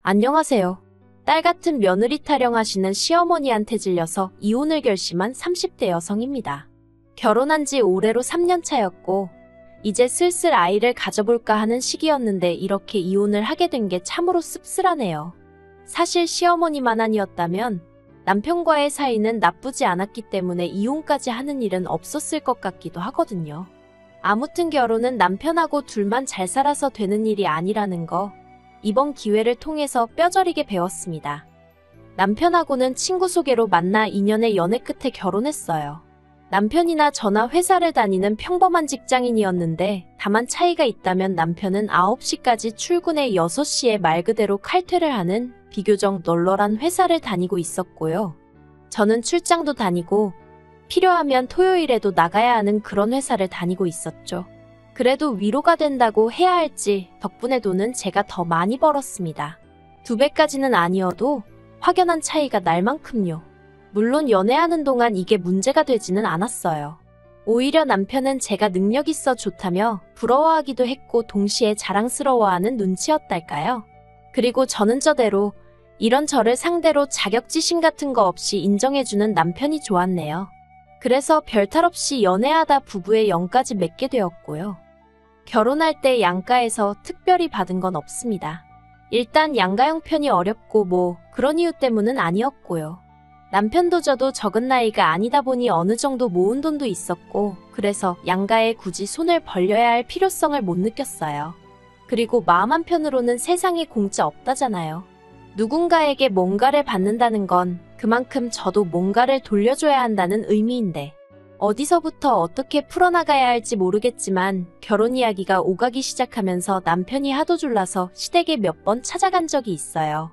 안녕하세요. 딸 같은 며느리 타령하시는 시어머니한테 질려서 이혼을 결심한 30대 여성입니다. 결혼한 지 올해로 3년 차였고 이제 슬슬 아이를 가져볼까 하는 시기였는데 이렇게 이혼을 하게 된 게 참으로 씁쓸하네요. 사실 시어머니만 아니었다면 남편과의 사이는 나쁘지 않았기 때문에 이혼까지 하는 일은 없었을 것 같기도 하거든요. 아무튼 결혼은 남편하고 둘만 잘 살아서 되는 일이 아니라는 거 이번 기회를 통해서 뼈저리게 배웠습니다. 남편하고는 친구 소개로 만나 2년의 연애 끝에 결혼했어요. 남편이나 저나 회사를 다니는 평범한 직장인이었는데 다만 차이가 있다면 남편은 9시까지 출근해 6시에 말 그대로 칼퇴를 하는 비교적 널널한 회사를 다니고 있었고요. 저는 출장도 다니고 필요하면 토요일에도 나가야 하는 그런 회사를 다니고 있었죠. 그래도 위로가 된다고 해야 할지 덕분에 돈은 제가 더 많이 벌었습니다. 2배까지는 아니어도 확연한 차이가 날 만큼요. 물론 연애하는 동안 이게 문제가 되지는 않았어요. 오히려 남편은 제가 능력 있어 좋다며 부러워하기도 했고 동시에 자랑스러워하는 눈치였달까요. 그리고 저는 저대로 이런 저를 상대로 자격지심 같은 거 없이 인정해주는 남편이 좋았네요. 그래서 별탈 없이 연애하다 부부의 영까지 맺게 되었고요. 결혼할 때 양가에서 특별히 받은 건 없습니다. 일단 양가 형편이 어렵고 그런 이유 때문은 아니었고요. 남편도 저도 적은 나이가 아니다 보니 어느 정도 모은 돈도 있었고 그래서 양가에 굳이 손을 벌려야 할 필요성을 못 느꼈어요. 그리고 마음 한편으로는 세상에 공짜 없다잖아요. 누군가에게 뭔가를 받는다는 건 그만큼 저도 뭔가를 돌려줘야 한다는 의미인데 어디서부터 어떻게 풀어나가야 할지 모르겠지만 결혼 이야기가 오가기 시작하면서 남편이 하도 졸라서 시댁에 몇 번 찾아간 적이 있어요.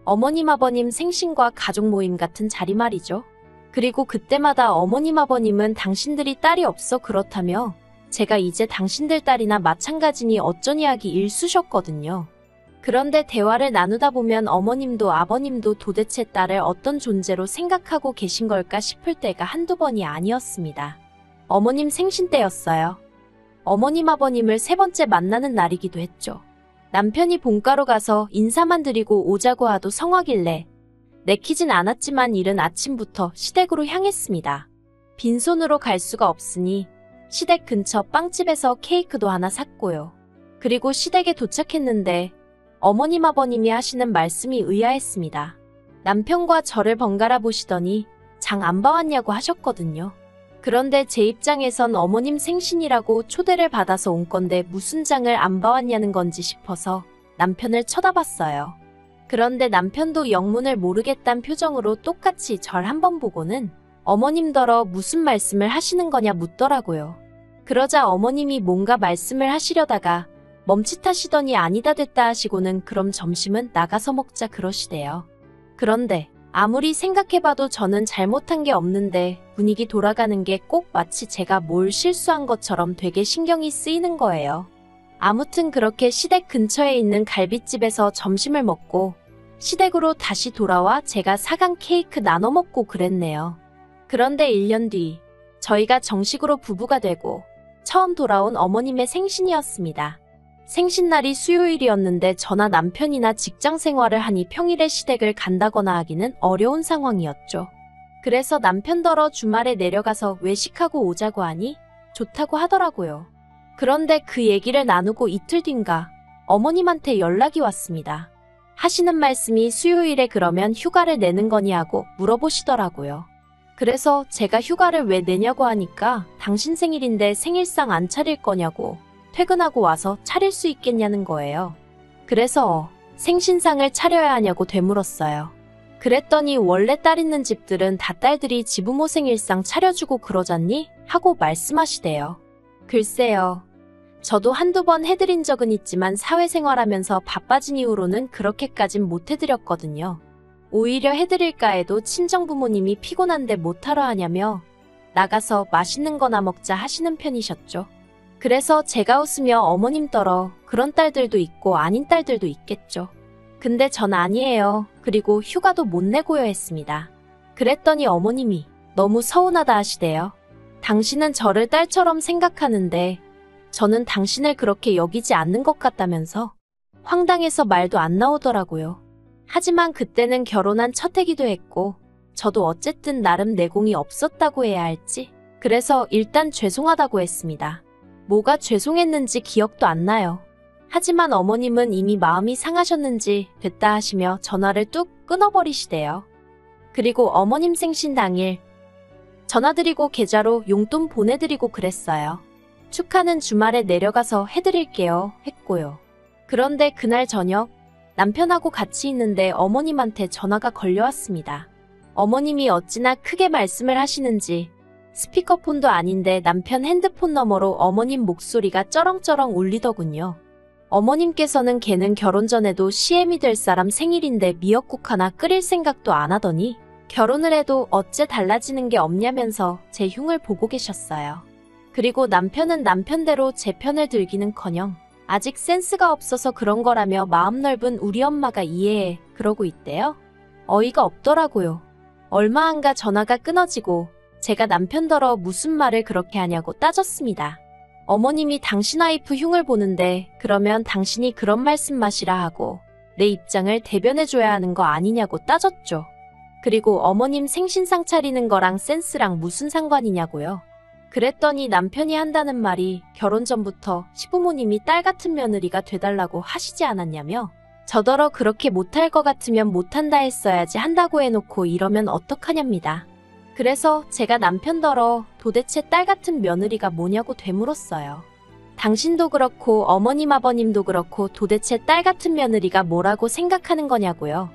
어머님 아버님 생신과 가족 모임 같은 자리 말이죠. 그리고 그때마다 어머님 아버님은 당신들이 딸이 없어 그렇다며 제가 이제 당신들 딸이나 마찬가지니 어쩐 이야기 일쑤셨거든요. 그런데 대화를 나누다 보면 어머님도 아버님도 도대체 딸을 어떤 존재로 생각하고 계신 걸까 싶을 때가 한두 번이 아니었습니다. 어머님 생신 때였어요. 어머님 아버님을 3번째 만나는 날이기도 했죠. 남편이 본가로 가서 인사만 드리고 오자고 하도 성화길래 내키진 않았지만 이른 아침부터 시댁으로 향했습니다. 빈손으로 갈 수가 없으니 시댁 근처 빵집에서 케이크도 하나 샀고요. 그리고 시댁에 도착했는데 어머님 아버님이 하시는 말씀이 의아했습니다. 남편과 저를 번갈아 보시더니 장 안 봐왔냐고 하셨거든요. 그런데 제 입장에선 어머님 생신이라고 초대를 받아서 온 건데 무슨 장을 안 봐왔냐는 건지 싶어서 남편을 쳐다봤어요. 그런데 남편도 영문을 모르겠단 표정으로 똑같이 절 한번 보고는 어머님더러 무슨 말씀을 하시는 거냐 묻더라고요. 그러자 어머님이 뭔가 말씀을 하시려다가 멈칫하시더니 아니다 됐다 하시고는 그럼 점심은 나가서 먹자 그러시대요. 그런데 아무리 생각해봐도 저는 잘못한 게 없는데 분위기 돌아가는 게 꼭 마치 제가 뭘 실수한 것처럼 되게 신경이 쓰이는 거예요. 아무튼 그렇게 시댁 근처에 있는 갈빗집에서 점심을 먹고 시댁으로 다시 돌아와 제가 사간 케이크 나눠 먹고 그랬네요. 그런데 1년 뒤 저희가 정식으로 부부가 되고 처음 돌아온 어머님의 생신이었습니다. 생신날이 수요일이었는데 저나 남편이나 직장 생활을 하니 평일에 시댁을 간다거나 하기는 어려운 상황이었죠. 그래서 남편더러 주말에 내려가서 외식하고 오자고 하니 좋다고 하더라고요. 그런데 그 얘기를 나누고 이틀 뒤인가 어머님한테 연락이 왔습니다. 하시는 말씀이 수요일에 그러면 휴가를 내는 거니 하고 물어보시더라고요. 그래서 제가 휴가를 왜 내냐고 하니까 당신 생일인데 생일상 안 차릴 거냐고 퇴근하고 와서 차릴 수 있겠냐는 거예요. 그래서 생신상을 차려야 하냐고 되물었어요. 그랬더니 원래 딸 있는 집들은 다 딸들이 지부모 생일상 차려주고 그러잖니? 하고 말씀하시대요. 글쎄요. 저도 한두 번 해드린 적은 있지만 사회생활하면서 바빠진 이후로는 그렇게까진 못 해드렸거든요. 오히려 해드릴까 해도 친정부모님이 피곤한데 못하러 하냐며 나가서 맛있는 거나 먹자 하시는 편이셨죠. 그래서 제가 웃으며 어머님더러 그런 딸들도 있고 아닌 딸들도 있겠죠. 근데 전 아니에요. 그리고 휴가도 못 내고요 했습니다. 그랬더니 어머님이 너무 서운하다 하시대요. 당신은 저를 딸처럼 생각하는데 저는 당신을 그렇게 여기지 않는 것 같다면서 황당해서 말도 안 나오더라고요. 하지만 그때는 결혼한 첫 해기도 했고 저도 어쨌든 나름 내공이 없었다고 해야 할지 그래서 일단 죄송하다고 했습니다. 뭐가 죄송했는지 기억도 안 나요. 하지만 어머님은 이미 마음이 상하셨는지 됐다 하시며 전화를 뚝 끊어버리시대요. 그리고 어머님 생신 당일 전화드리고 계좌로 용돈 보내드리고 그랬어요. 축하는 주말에 내려가서 해드릴게요 했고요. 그런데 그날 저녁 남편하고 같이 있는데 어머님한테 전화가 걸려왔습니다. 어머님이 어찌나 크게 말씀을 하시는지 스피커폰도 아닌데 남편 핸드폰 너머로 어머님 목소리가 쩌렁쩌렁 울리더군요. 어머님께서는 걔는 결혼 전에도 CM이 될 사람 생일인데 미역국 하나 끓일 생각도 안 하더니 결혼을 해도 어째 달라지는 게 없냐면서 제 흉을 보고 계셨어요. 그리고 남편은 남편대로 제 편을 들기는커녕 아직 센스가 없어서 그런 거라며 마음 넓은 우리 엄마가 이해해 그러고 있대요. 어이가 없더라고요. 얼마 안가 전화가 끊어지고 제가 남편더러 무슨 말을 그렇게 하냐고 따졌습니다. 어머님이 당신 와이프 흉을 보는데 그러면 당신이 그런 말씀 마시라 하고 내 입장을 대변해줘야 하는 거 아니냐고 따졌죠. 그리고 어머님 생신상 차리는 거랑 센스랑 무슨 상관이냐고요. 그랬더니 남편이 한다는 말이 결혼 전부터 시부모님이 딸 같은 며느리가 돼달라고 하시지 않았냐며 저더러 그렇게 못할 것 같으면 못한다 했어야지 한다고 해놓고 이러면 어떡하냐입니다. 그래서 제가 남편더러 도대체 딸 같은 며느리가 뭐냐고 되물었어요. 당신도 그렇고 어머님 아버님도 그렇고 도대체 딸 같은 며느리가 뭐라고 생각하는 거냐고요.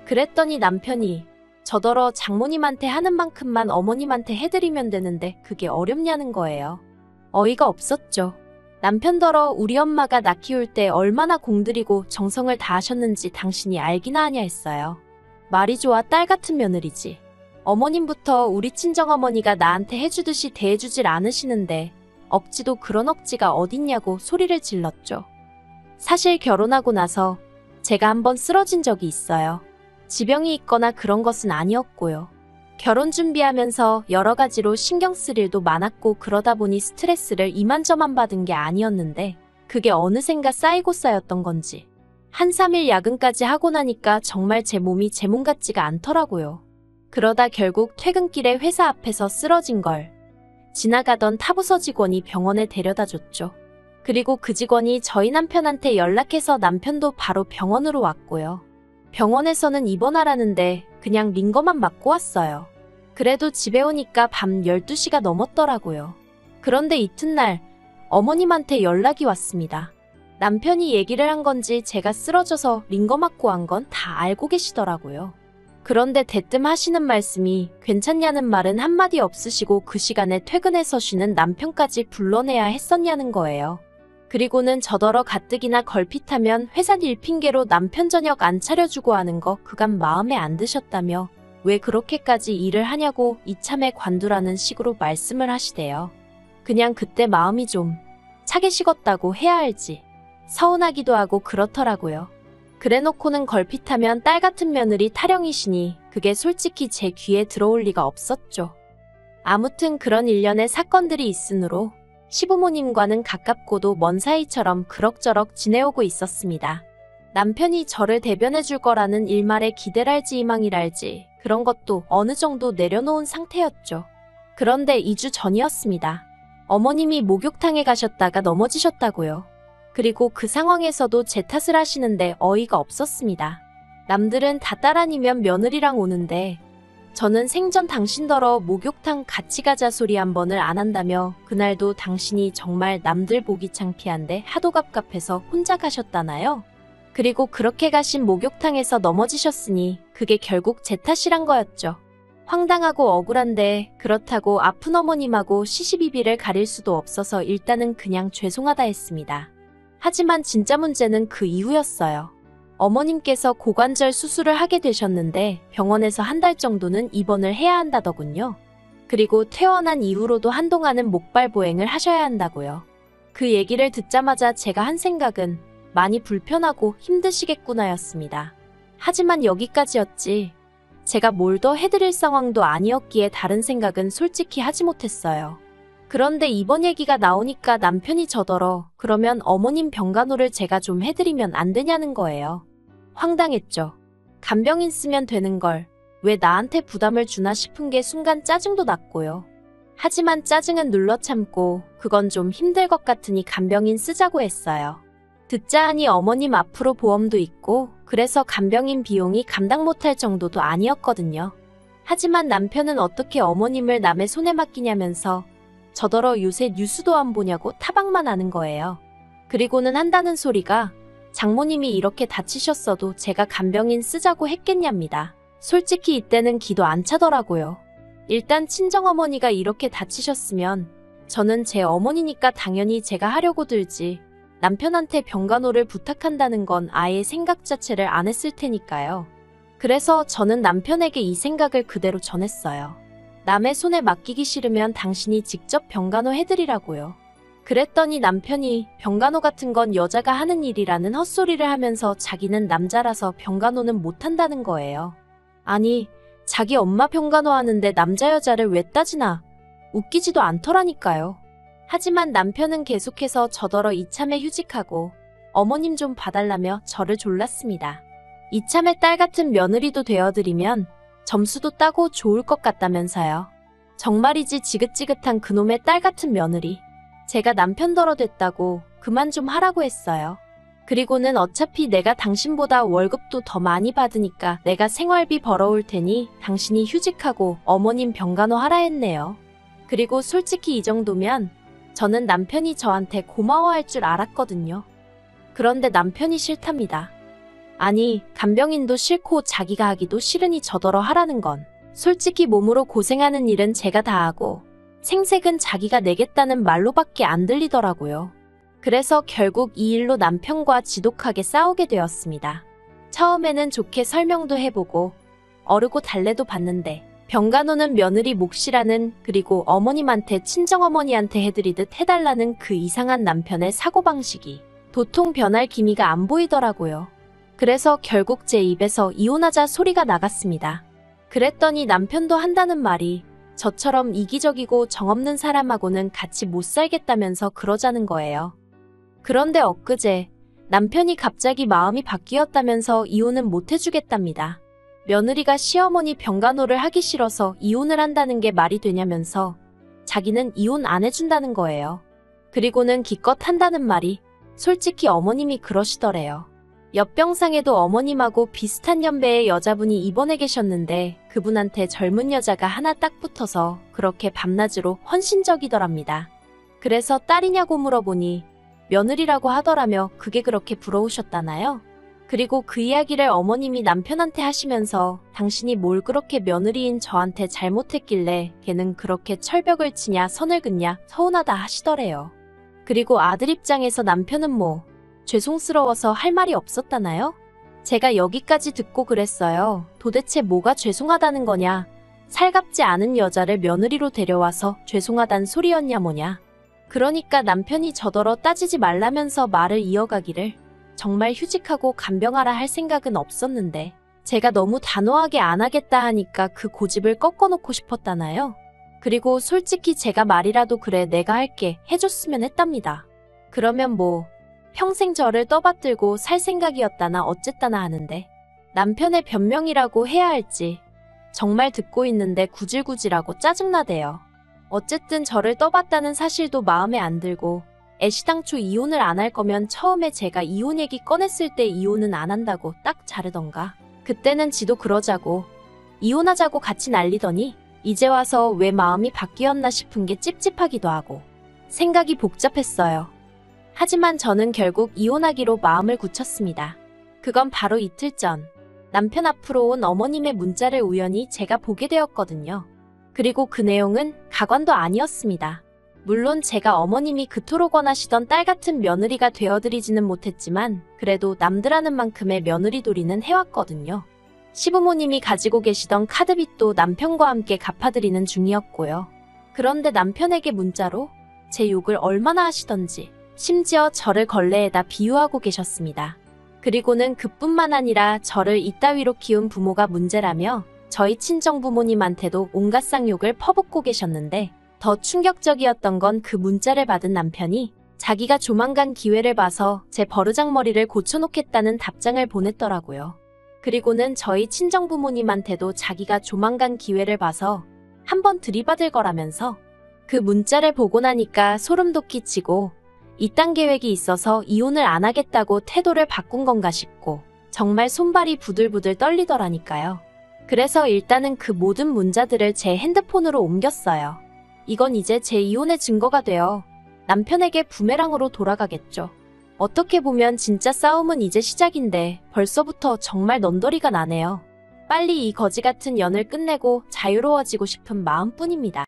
그랬더니 남편이 저더러 장모님한테 하는 만큼만 어머님한테 해드리면 되는데 그게 어렵냐는 거예요. 어이가 없었죠. 남편더러 우리 엄마가 나 키울 때 얼마나 공들이고 정성을 다하셨는지 당신이 알기나 하냐 했어요. 말이 좋아 딸 같은 며느리지. 어머님부터 우리 친정어머니가 나한테 해주듯이 대해주질 않으시는데 억지도 그런 억지가 어딨냐고 소리를 질렀죠. 사실 결혼하고 나서 제가 한번 쓰러진 적이 있어요. 지병이 있거나 그런 것은 아니었고요. 결혼 준비하면서 여러 가지로 신경 쓸 일도 많았고 그러다 보니 스트레스를 이만저만 받은 게 아니었는데 그게 어느샌가 쌓이고 쌓였던 건지 한 3일 야근까지 하고 나니까 정말 제 몸이 제 몸 같지가 않더라고요. 그러다 결국 퇴근길에 회사 앞에서 쓰러진 걸 지나가던 타부서 직원이 병원에 데려다 줬죠. 그리고 그 직원이 저희 남편한테 연락해서 남편도 바로 병원으로 왔고요. 병원에서는 입원하라는데 그냥 링거만 맞고 왔어요. 그래도 집에 오니까 밤 12시가 넘었더라고요. 그런데 이튿날 어머님한테 연락이 왔습니다. 남편이 얘기를 한 건지 제가 쓰러져서 링거 맞고 한 건 다 알고 계시더라고요. 그런데 대뜸 하시는 말씀이 괜찮냐는 말은 한마디 없으시고 그 시간에 퇴근해서 쉬는 남편까지 불러내야 했었냐는 거예요. 그리고는 저더러 가뜩이나 걸핏하면 회사 일 핑계로 남편 저녁 안 차려주고 하는 거 그간 마음에 안 드셨다며 왜 그렇게까지 일을 하냐고 이참에 관두라는 식으로 말씀을 하시대요. 그냥 그때 마음이 좀 차게 식었다고 해야 할지 서운하기도 하고 그렇더라고요. 그래놓고는 걸핏하면 딸 같은 며느리 타령이시니 그게 솔직히 제 귀에 들어올 리가 없었죠. 아무튼 그런 일련의 사건들이 있으므로 시부모님과는 가깝고도 먼 사이처럼 그럭저럭 지내오고 있었습니다. 남편이 저를 대변해 줄 거라는 일말의 기대랄지 희망이랄지 그런 것도 어느 정도 내려놓은 상태였죠. 그런데 2주 전이었습니다. 어머님이 목욕탕에 가셨다가 넘어지셨다고요. 그리고 그 상황에서도 제 탓을 하시는데 어이가 없었습니다. 남들은 다 딸아니면 며느리랑 오는데 저는 생전 당신더러 목욕탕 같이 가자 소리 한 번을 안 한다며 그날도 당신이 정말 남들 보기 창피한데 하도 갑갑해서 혼자 가셨다나요? 그리고 그렇게 가신 목욕탕에서 넘어지셨으니 그게 결국 제 탓이란 거였죠. 황당하고 억울한데 그렇다고 아픈 어머님하고 시시비비를 가릴 수도 없어서 일단은 그냥 죄송하다 했습니다. 하지만 진짜 문제는 그 이후였어요. 어머님께서 고관절 수술을 하게 되셨는데 병원에서 한 달 정도는 입원을 해야 한다더군요. 그리고 퇴원한 이후로도 한동안은 목발 보행을 하셔야 한다고요. 그 얘기를 듣자마자 제가 한 생각은 많이 불편하고 힘드시겠구나였습니다. 하지만 여기까지였지. 제가 뭘 더 해드릴 상황도 아니었기에 다른 생각은 솔직히 하지 못했어요. 그런데 이번 얘기가 나오니까 남편이 저더러 그러면 어머님 병간호를 제가 좀 해드리면 안 되냐는 거예요. 황당했죠. 간병인 쓰면 되는 걸 왜 나한테 부담을 주나 싶은 게 순간 짜증도 났고요. 하지만 짜증은 눌러 참고 그건 좀 힘들 것 같으니 간병인 쓰자고 했어요. 듣자 하니 어머님 앞으로 보험도 있고 그래서 간병인 비용이 감당 못할 정도도 아니었거든요. 하지만 남편은 어떻게 어머님을 남의 손에 맡기냐면서 저더러 요새 뉴스도 안 보냐고 타박만 하는 거예요. 그리고는 한다는 소리가 장모님이 이렇게 다치셨어도 제가 간병인 쓰자고 했겠냐입니다. 솔직히 이때는 기도 안 차더라고요. 일단 친정어머니가 이렇게 다치셨으면 저는 제 어머니니까 당연히 제가 하려고 들지 남편한테 병간호를 부탁한다는 건 아예 생각 자체를 안 했을 테니까요. 그래서 저는 남편에게 이 생각을 그대로 전했어요. 남의 손에 맡기기 싫으면 당신이 직접 병간호 해드리라고요. 그랬더니 남편이 병간호 같은 건 여자가 하는 일이라는 헛소리를 하면서 자기는 남자라서 병간호는 못한다는 거예요. 아니, 자기 엄마 병간호 하는데 남자 여자를 왜 따지나? 웃기지도 않더라니까요. 하지만 남편은 계속해서 저더러 이참에 휴직하고 어머님 좀 봐달라며 저를 졸랐습니다. 이참에 딸 같은 며느리도 되어드리면 점수도 따고 좋을 것 같다면서요. 정말이지 지긋지긋한 그놈의 딸 같은 며느리. 제가 남편더러 됐다고 그만 좀 하라고 했어요. 그리고는 어차피 내가 당신보다 월급도 더 많이 받으니까 내가 생활비 벌어올 테니 당신이 휴직하고 어머님 병간호 하라 했네요. 그리고 솔직히 이 정도면 저는 남편이 저한테 고마워할 줄 알았거든요. 그런데 남편이 싫답니다. 아니, 간병인도 싫고 자기가 하기도 싫으니 저더러 하라는 건 솔직히 몸으로 고생하는 일은 제가 다 하고 생색은 자기가 내겠다는 말로밖에 안 들리더라고요. 그래서 결국 이 일로 남편과 지독하게 싸우게 되었습니다. 처음에는 좋게 설명도 해보고 어르고 달래도 봤는데 병간호는 며느리 몫이라는 그리고 어머님한테 친정어머니한테 해드리듯 해달라는 그 이상한 남편의 사고방식이 도통 변할 기미가 안 보이더라고요. 그래서 결국 제 입에서 이혼하자 소리가 나갔습니다. 그랬더니 남편도 한다는 말이 저처럼 이기적이고 정없는 사람하고는 같이 못 살겠다면서 그러자는 거예요. 그런데 엊그제 남편이 갑자기 마음이 바뀌었다면서 이혼은 못 해주겠답니다. 며느리가 시어머니 병간호를 하기 싫어서 이혼을 한다는 게 말이 되냐면서 자기는 이혼 안 해준다는 거예요. 그리고는 기껏 한다는 말이 솔직히 어머님이 그러시더래요. 옆병상에도 어머님하고 비슷한 연배의 여자분이 입원해 계셨는데 그분한테 젊은 여자가 하나 딱 붙어서 그렇게 밤낮으로 헌신적이더랍니다. 그래서 딸이냐고 물어보니 며느리라고 하더라며 그게 그렇게 부러우셨다나요? 그리고 그 이야기를 어머님이 남편한테 하시면서 당신이 뭘 그렇게 며느리인 저한테 잘못했길래 걔는 그렇게 철벽을 치냐 선을 긋냐 서운하다 하시더래요. 그리고 아들 입장에서 남편은 뭐 죄송스러워서 할 말이 없었다나요? 제가 여기까지 듣고 그랬어요. 도대체 뭐가 죄송하다는 거냐? 살갑지 않은 여자를 며느리로 데려와서 죄송하단 소리였냐 뭐냐? 그러니까 남편이 저더러 따지지 말라면서 말을 이어가기를 정말 휴직하고 간병하라 할 생각은 없었는데 제가 너무 단호하게 안 하겠다 하니까 그 고집을 꺾어놓고 싶었다나요? 그리고 솔직히 제가 말이라도 그래 내가 할게 해줬으면 했답니다. 그러면 뭐 평생 저를 떠받들고 살 생각이었다나 어쨌다나 하는데 남편의 변명이라고 해야 할지 정말 듣고 있는데 구질구질하고 짜증나대요. 어쨌든 저를 떠봤다는 사실도 마음에 안 들고 애시당초 이혼을 안 할 거면 처음에 제가 이혼 얘기 꺼냈을 때 이혼은 안 한다고 딱 자르던가 그때는 지도 그러자고 이혼하자고 같이 난리더니 이제 와서 왜 마음이 바뀌었나 싶은 게 찝찝하기도 하고 생각이 복잡했어요. 하지만 저는 결국 이혼하기로 마음을 굳혔습니다. 그건 바로 이틀 전 남편 앞으로 온 어머님의 문자를 우연히 제가 보게 되었거든요. 그리고 그 내용은 가관도 아니었습니다. 물론 제가 어머님이 그토록 원하시던 딸 같은 며느리가 되어드리지는 못했지만 그래도 남들 하는 만큼의 며느리돌이는 해왔거든요. 시부모님이 가지고 계시던 카드빚도 남편과 함께 갚아드리는 중이었고요. 그런데 남편에게 문자로 제 욕을 얼마나 하시던지 심지어 저를 걸레에다 비유하고 계셨습니다. 그리고는 그뿐만 아니라 저를 이따위로 키운 부모가 문제라며 저희 친정부모님한테도 온갖 쌍욕을 퍼붓고 계셨는데 더 충격적이었던 건 그 문자를 받은 남편이 자기가 조만간 기회를 봐서 제 버르장머리를 고쳐놓겠다는 답장을 보냈더라고요. 그리고는 저희 친정부모님한테도 자기가 조만간 기회를 봐서 한번 들이받을 거라면서 그 문자를 보고 나니까 소름 돋기치고 이딴 계획이 있어서 이혼을 안 하겠다고 태도를 바꾼 건가 싶고 정말 손발이 부들부들 떨리더라니까요. 그래서 일단은 그 모든 문자들을 제 핸드폰으로 옮겼어요. 이건 이제 제 이혼의 증거가 되어 남편에게 부메랑으로 돌아가겠죠. 어떻게 보면 진짜 싸움은 이제 시작인데 벌써부터 정말 넌더리가 나네요. 빨리 이 거지 같은 연을 끝내고 자유로워지고 싶은 마음뿐입니다.